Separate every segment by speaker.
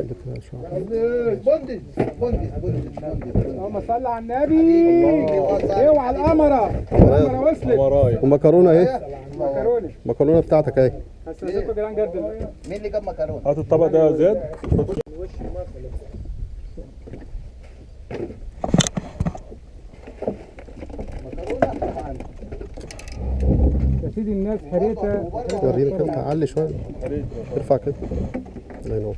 Speaker 1: عائلة شعراء.
Speaker 2: بندس
Speaker 3: اللهم صل على النبي. اوعى القمره وصلت.
Speaker 1: ومكرونة اهي.
Speaker 3: مكرونه
Speaker 1: المكرونة بتاعتك اهي.
Speaker 3: هستاذنكم يا جدعان جدا.
Speaker 2: مين اللي جاب مكرونه؟
Speaker 4: هات الطبق ده يا زياد.
Speaker 3: يا سيدي الناس حريته.
Speaker 1: وريني كده، تعلي شوية، ارفع كده. الله ينور.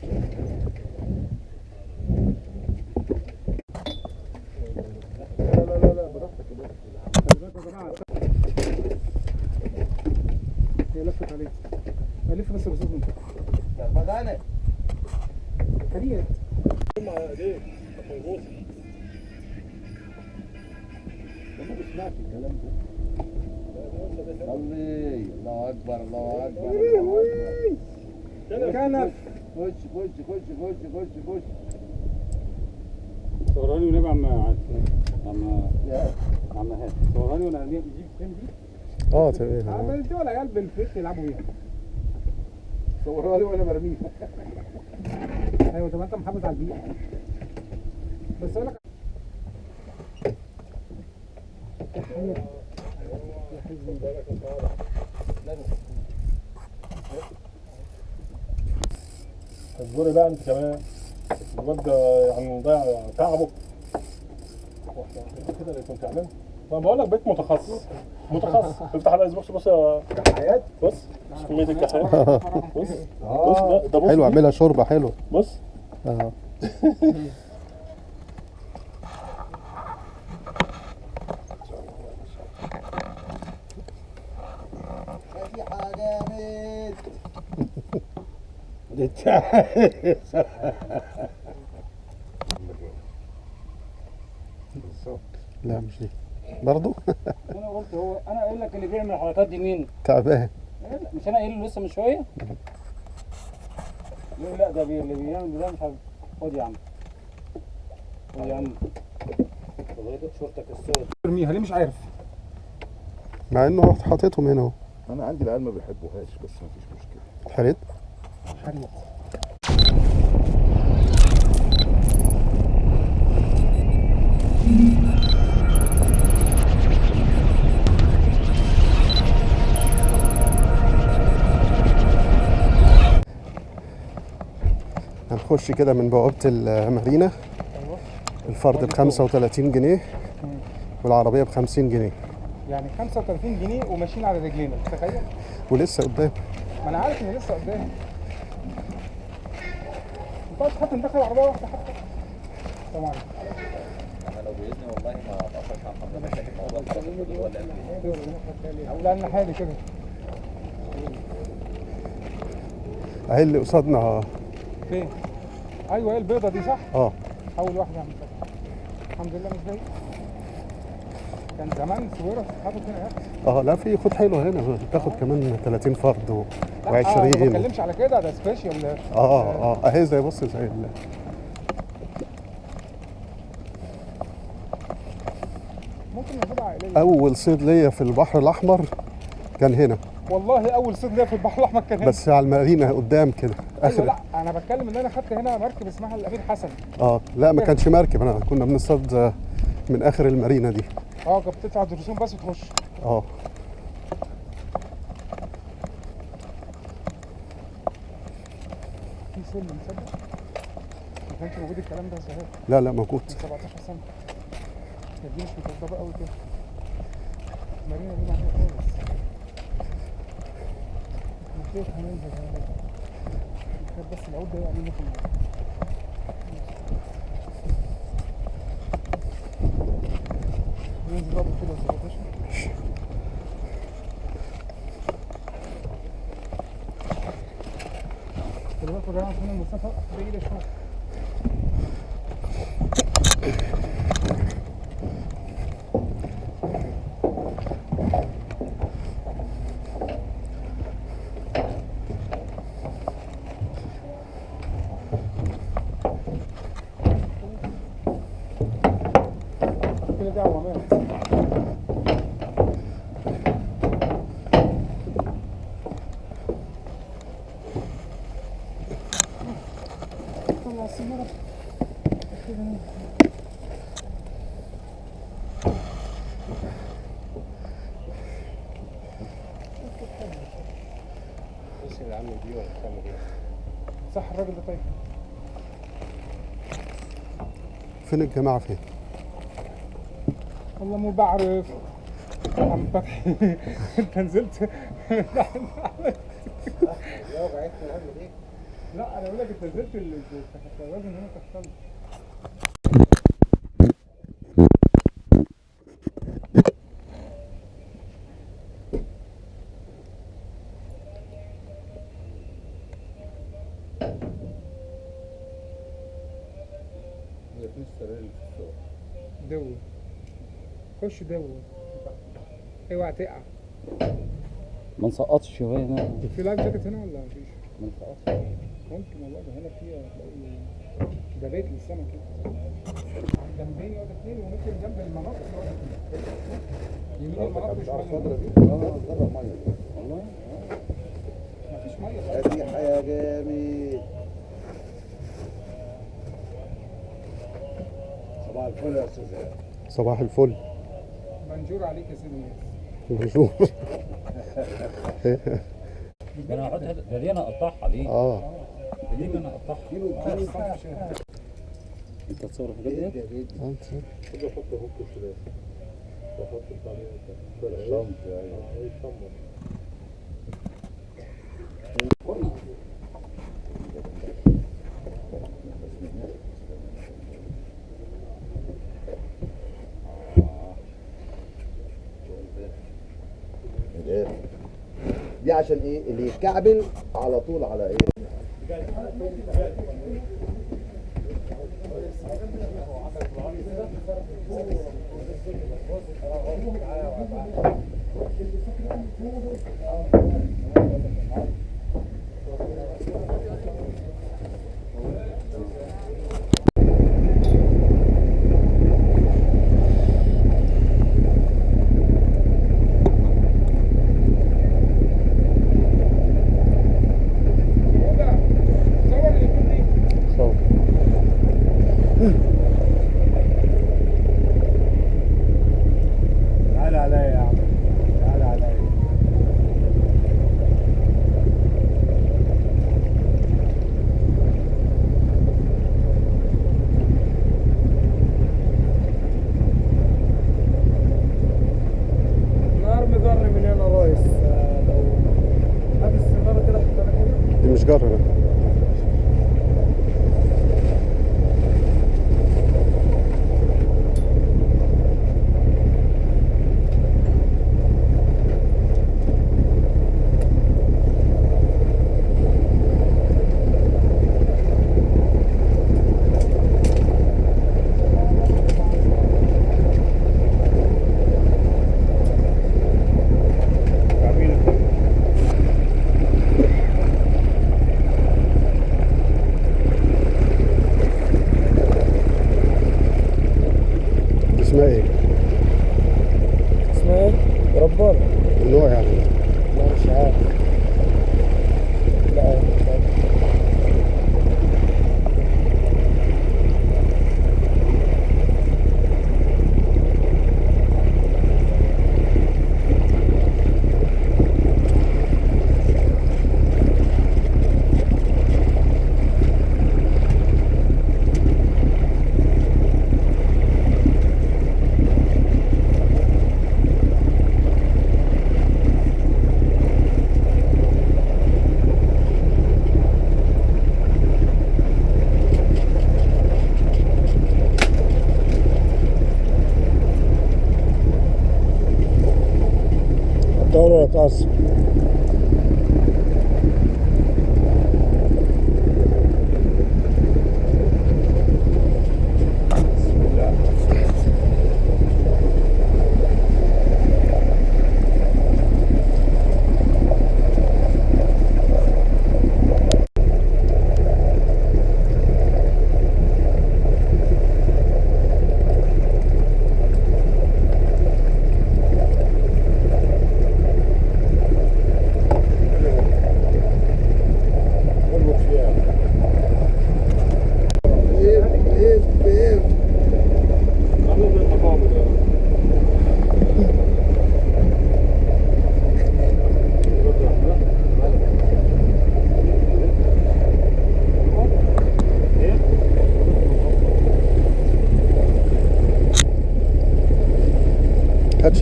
Speaker 3: لا براحتك يا جماعه. هي لفت عليك. الف بس الرصاص من تحت.
Speaker 2: يا مغاني
Speaker 3: كريت.
Speaker 2: صلي. الله اكبر الله اكبر الله اكبر.
Speaker 3: كنف.
Speaker 2: خش.
Speaker 5: صوراني ونبقى عم هات صوراني وانا نجيب فين دي؟
Speaker 1: تمام.
Speaker 3: عملت ولا عيال بالفيس يلعبوا بيها.
Speaker 2: صورها لي وانا برميها.
Speaker 3: ايوه طب انت محافظ على البيئه. بس اقول لك
Speaker 4: اصبري بقى انت كمان. الواد يعني مضيع تعبه. كده اللي كنت تعمله. انا بقول لك بيت متخصص. افتح الايس بوكس. بص يا
Speaker 2: حياة.
Speaker 4: بص كمية الكحيات. بص ده بص.
Speaker 1: حلو، اعملها شوربة حلوة.
Speaker 4: بص.
Speaker 1: لا مش دي برضو.
Speaker 5: انا قلت انا قايل لك اللي بيعمل الحركات دي مين؟
Speaker 1: تعبان.
Speaker 5: مش انا قايل له لسه من شويه؟ يقول لا ده اللي بيعمل ده مش عارف. خد يا عم. خد يا عم. شورتك السود.
Speaker 3: ارميها ليه مش عارف.
Speaker 1: مع انه حاططهم هنا اهو.
Speaker 2: انا عندي العيال ما بيحبوهاش بس ما فيش مشكله.
Speaker 1: الحريت. هنخش كده من بوابة المارينا. الفرد ب35 جنيه والعربية ب50 جنيه.
Speaker 3: يعني 35 جنيه وماشيين على رجلينا، تخيل.
Speaker 1: ولسه قدام.
Speaker 3: ما انا عارف ان لسه قدام. ما ينفعش حتى ندخل عربيه واحده حتى. طبعا
Speaker 6: انا لو باذني والله ما اتاخرش عن حمزه مشاكل موضوع الحركه ولا
Speaker 3: او لان حالي كده.
Speaker 1: اهي اللي قصادنا.
Speaker 3: فين؟ ايوه هي البيضه دي صح؟ اول واحده عم فتحي. الحمد لله مش جاي. كان زمان سويرة حاطط هنا يا اخي.
Speaker 1: لا في خد حلوه هنا، تاخد كمان 30 فرد و20.
Speaker 3: ما بتكلمش على كده، ده سبيشال.
Speaker 1: اهي زي بص زي
Speaker 3: ممكن ناخدها عائليه.
Speaker 1: اول صيد ليا في البحر الاحمر كان هنا.
Speaker 3: والله اول صيد ليا في البحر الاحمر كان هنا.
Speaker 1: بس على المارينا قدام كده
Speaker 3: اخر. لا انا بتكلم ان انا خدت هنا مركب اسمها الامير حسن.
Speaker 1: لا ما كانش مركب، انا كنا بنصطاد من اخر المارينا دي.
Speaker 3: كنت بتدفع الرسوم بس وتخش. في سلم تصدق؟ ما كانش موجود الكلام ده سهل.
Speaker 1: لا موجود.
Speaker 3: 17 سنه. دي مش متوضبه قوي كده. المارينا دي معانا خالص. مش هننزل بس العود ده يعني ممكن ننزل برضه كده 17. دلوقتي يا جماعه عشان المسافه بعيده شويه.
Speaker 5: تعمل دي ولا تعمل ايه؟
Speaker 3: صح الراجل ده طيب.
Speaker 1: فين الجماعة فين؟
Speaker 3: والله مو بعرف. عم فتحي انت نزلت. لا انا بقول لك انت نزلت لازم هنا تحصل. دو خش دو اوعى تقع.
Speaker 5: ما نسقطش شويه هنا.
Speaker 3: في لايف جاكيت هنا ولا مفيش؟
Speaker 5: ما نسقطش.
Speaker 3: ممكن والله ده هنا في هتلاقي ده بيت للسمك كده. جنبين يقعد اتنين وممكن جنب المناطق يمين المناطق مش
Speaker 2: الخضرة دي جرب ميه
Speaker 5: والله
Speaker 3: مفيش ميه.
Speaker 2: هذه حياة جامد. صباح الفل يا استاذ زياد.
Speaker 1: صباح الفل.
Speaker 3: بنجور عليك يا سيدي الناس.
Speaker 1: بنشوف.
Speaker 5: ده انا هحطها ده دي انا اقطعها دي. دي انا اقطعها. انت تصور الحاجات دي؟
Speaker 4: كده احط هوك السلاح واحط الطعميه الشنط يعني الشنط.
Speaker 2: دي عشان ايه؟ اللي يتكعبل على طول على ايه؟
Speaker 5: تعال عليا يا عم. تعال عليا.
Speaker 3: نار مضر من هنا يا ريس. لو هات السناره كده حطها كده.
Speaker 1: دي مش جرة. اسمها ايه؟
Speaker 3: اسمها ايه؟ ربانة.
Speaker 1: النوع يعني؟
Speaker 3: لا مش عارف. لا مش عارف.
Speaker 5: ولا تقصر.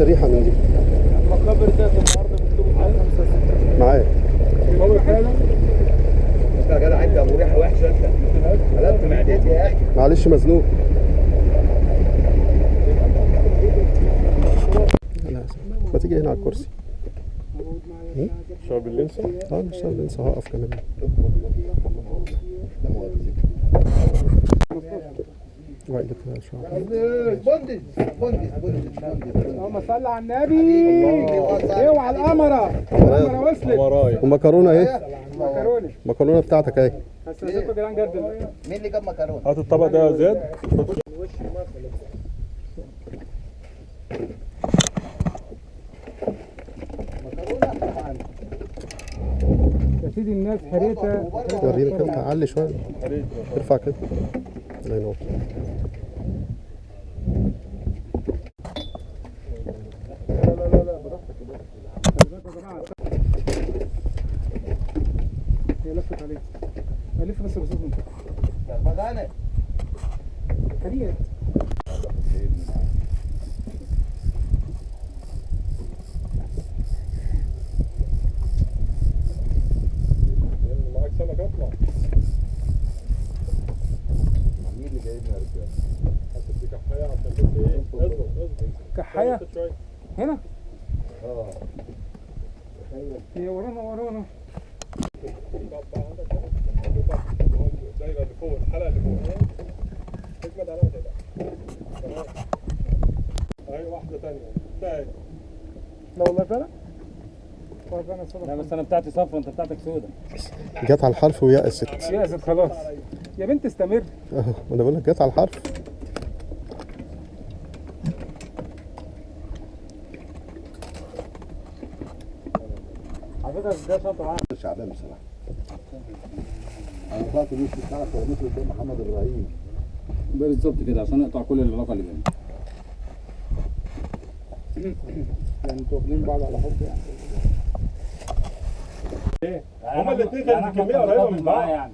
Speaker 1: شريحه من دي
Speaker 3: المقابر ده النهارده مكتوب على 5 6
Speaker 1: معايا.
Speaker 3: مقابر فعلا.
Speaker 2: انت يا جدع انت ابو ريحه وحشه انت. قلبت معدتي يا اخي.
Speaker 1: معلش مزنوق. ما تيجي هنا على الكرسي.
Speaker 4: شرب اللينسة؟
Speaker 1: اه مش شرط انسى، هقف كمان. وقلت
Speaker 2: بندز
Speaker 3: اللهم صل على النبي. اوعى القمره. القمره وصلت.
Speaker 4: ورايا.
Speaker 1: ومكرونه اهي.
Speaker 3: مكرونه.
Speaker 1: المكرونه بتاعتك اهي.
Speaker 3: هستنزلكم يا جدعان جد.
Speaker 2: مين اللي جاب مكرونه؟
Speaker 4: هات الطبق ده يا زياد.
Speaker 3: يا سيدي الناس حريتها.
Speaker 1: وريني كده، تعلي شويه. ارفع كده. الله ينور.
Speaker 3: هي لفت عليك. الف بس بصوت منك.
Speaker 2: مغانه.
Speaker 3: كريت.
Speaker 4: معاك سمك اطلع.
Speaker 2: مين اللي جايبنا يا رجاله؟
Speaker 4: هات دي كحايه عشان بس ايه؟ اصبر.
Speaker 3: كحايه هنا.
Speaker 2: اه
Speaker 3: هي ورانا.
Speaker 4: الدايره اللي فوق، الحلقه اللي فوق اجمد علامه كده. تمام. اهي واحده ثانيه. انتهت.
Speaker 3: لا والله فعلا. انا صدق.
Speaker 5: لا بس انا بتاعتي صفرا، انت بتاعتك سودة.
Speaker 1: جت على الحرف ويأست.
Speaker 3: يأست خلاص. يا بنت استمر.
Speaker 1: انا بقول لك جت على الحرف.
Speaker 5: على فكره ده شنطه معايا.
Speaker 2: شعبان بصراحه. انا طلعت الوش بتاعك ورميته قدام محمد ابراهيم.
Speaker 5: بالظبط كده عشان نقطع كل العلاقه اللي بيننا.
Speaker 3: يعني انتوا واخدين بعض على حب يعني.
Speaker 4: هما الاثنين كانت الكميه قريبه من بعض.
Speaker 5: يعني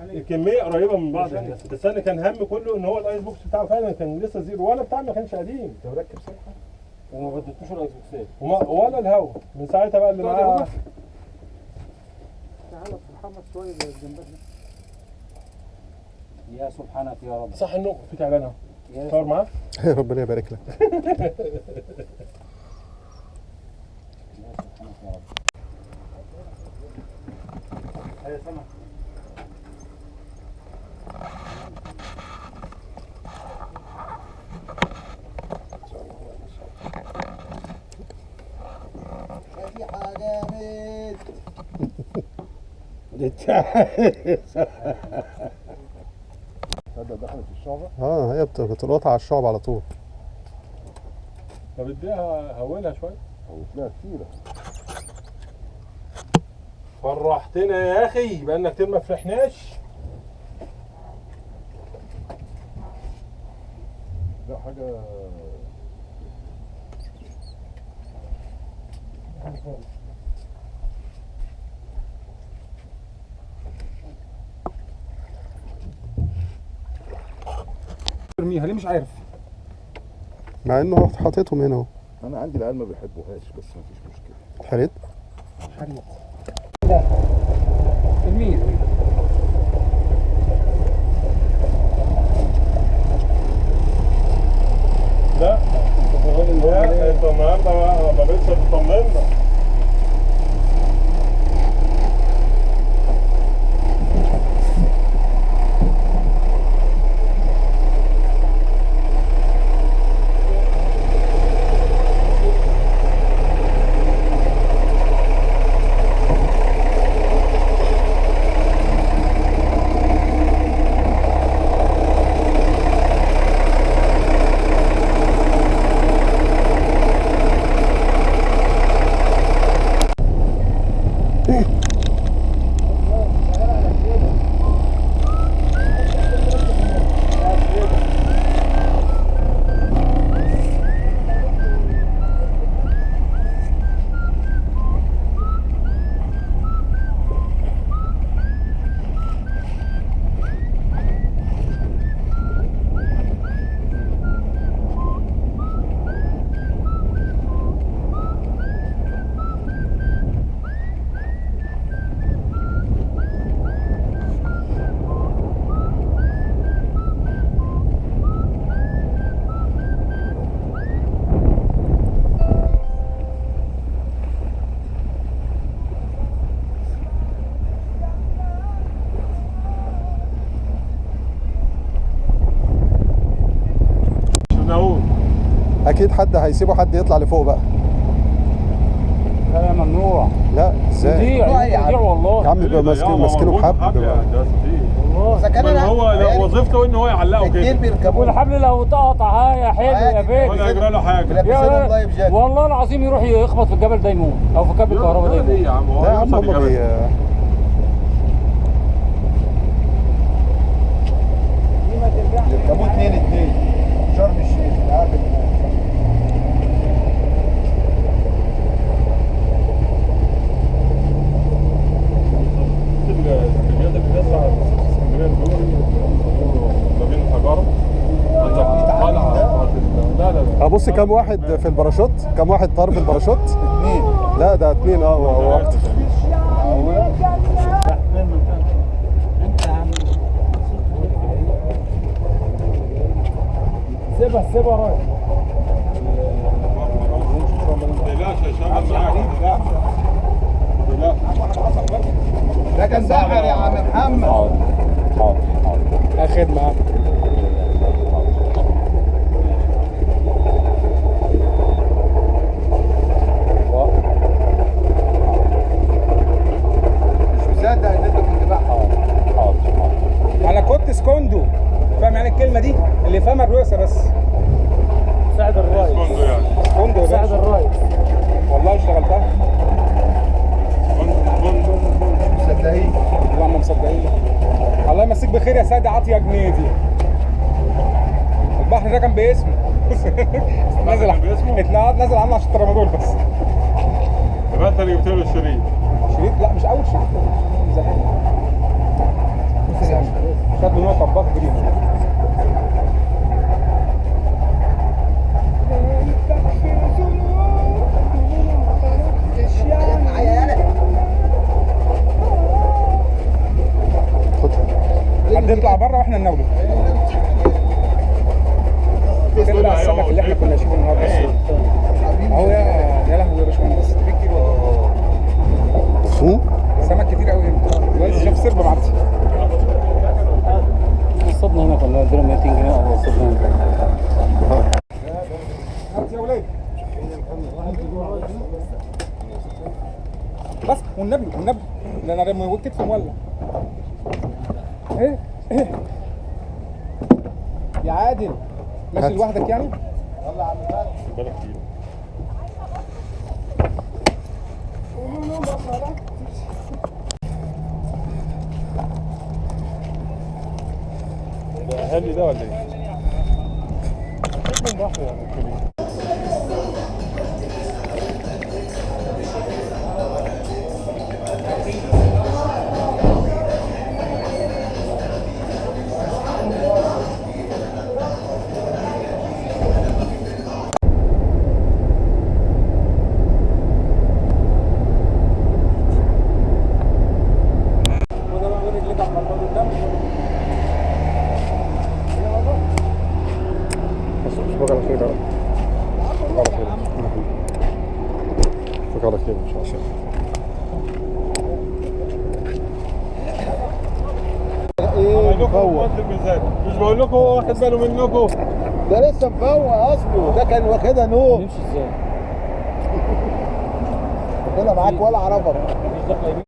Speaker 4: الكميه قريبه من بعض يعني. بس انا كان هم كله ان هو الايس بوكس بتاعه فعلا كان لسه زيرو، ولا بتاع ما كانش قديم. انت مركب صفحه
Speaker 5: وما بدتوش الايس بوكسات.
Speaker 4: ولا الهوا من ساعتها بقى اللي معاه.
Speaker 3: تعالى محمد شويه جنبك.
Speaker 5: يا سبحانك يا رب.
Speaker 4: صح انه في تعبان اهو. صور معاه.
Speaker 1: ربنا يبارك لك.
Speaker 5: يا سبحانك يا رب. هيا سمك.
Speaker 2: في حاجه تصدق دخلت الشعبه؟
Speaker 1: هي بتلقطها على الشعب على طول.
Speaker 4: طب اديها هولها شويه.
Speaker 2: هوتلاها كتيره.
Speaker 4: فرحتنا يا اخي، بقالنا كتير ما فرحناش.
Speaker 2: لا حاجه
Speaker 3: ارميها ليه مش عارف.
Speaker 1: مع انه حاططهم هنا اهو.
Speaker 2: انا عندي العيال ما بيحبوهاش بس مفيش مشكله.
Speaker 1: اتحرقت.
Speaker 3: حريق. المين؟
Speaker 4: لا انت النهارده ما بقتش تطمنا.
Speaker 1: اكيد حد هيسيبه حد يطلع لفوق بقى.
Speaker 5: لا ممنوع.
Speaker 1: لا ازاي
Speaker 5: يضيع والله
Speaker 1: يا عم؟ يبقى ماسكينه بحبل بقى.
Speaker 4: هو وظيفته ان هو يعلقه كده.
Speaker 2: اتنين بيركبوا
Speaker 5: والحبل لو اتقطع يا حلو يا بيه
Speaker 4: ولا يجرى له حاجه.
Speaker 2: بيلبسوهم لايف جاكيت.
Speaker 5: والله العظيم يروح يخبط في الجبل ده يموت او في كابل الكهرباء ده يموت.
Speaker 4: يا عم هو
Speaker 1: لا يا عم هم
Speaker 2: بيركبوا اتنين شرم الشيخ عارف
Speaker 4: الرياضه اللي بيطلع اسكندريه ما بين الحجاره لا
Speaker 1: ابص كام واحد في الباراشوت؟ كام واحد طار بالباراشوت؟
Speaker 2: اتنين.
Speaker 1: لا ده 2 واكتر.
Speaker 5: سيبها يا راجل.
Speaker 2: ده كان ساحر يا عم محمد.
Speaker 5: حاضر
Speaker 3: اخد معاك.
Speaker 2: مش مصدق ان انت كنت بقى
Speaker 3: انا كنت سكوندو، فاهم يعني الكلمه دي؟ اللي فاهمها الرؤساء بس.
Speaker 5: ساعد الرئيس.
Speaker 3: سكوندو يا
Speaker 5: ساعد
Speaker 3: باشا.
Speaker 5: الرئيس.
Speaker 3: والله اشتغلتها.
Speaker 2: مصدقين.
Speaker 3: والله ما مصدقين. الله يمسيك بخير يا سيدي عطيه جنيدي. البحر ده كان باسمه. نازل
Speaker 4: باسمه؟
Speaker 3: اتنقط نازل عنه عشان الترامادول بس.
Speaker 4: يبقى انت اللي جبت له الشريط.
Speaker 3: شريط؟ لا مش اول شريط، من زمان. خد له نوع طباخ جديد. حد يطلع بره واحنا نناوله. تطلع السمك اللي احنا كنا نشوفه النهارده اهو. يا لهوي يا باشمهندس، في كتير والله. سمك كتير قوي هنا. دلوقتي شاف سرب معدي.
Speaker 5: الصدمة هنا كلها ادينا 200 جنيه او الصدمة هنا.
Speaker 3: هات يا ولاد. بس والنبي ده انا رمي كتف مولع. ايه يا عادل ماشي لوحدك يعني؟
Speaker 2: يلا يا عم فهد.
Speaker 4: بالك فيه. ده اهلي ده ولا ايه؟ من بحر يعني.
Speaker 1: اشوفك على خير يا رب. اشوفك على خير ان شاء الله.
Speaker 4: مش بقول لكم هو واخد باله منكم.
Speaker 2: ده لسه مفوق اصله، ده كان واخدها نوم.
Speaker 5: نمشي ازاي؟
Speaker 2: ربنا معاك ولا عرفك.
Speaker 5: مش داخله يمين.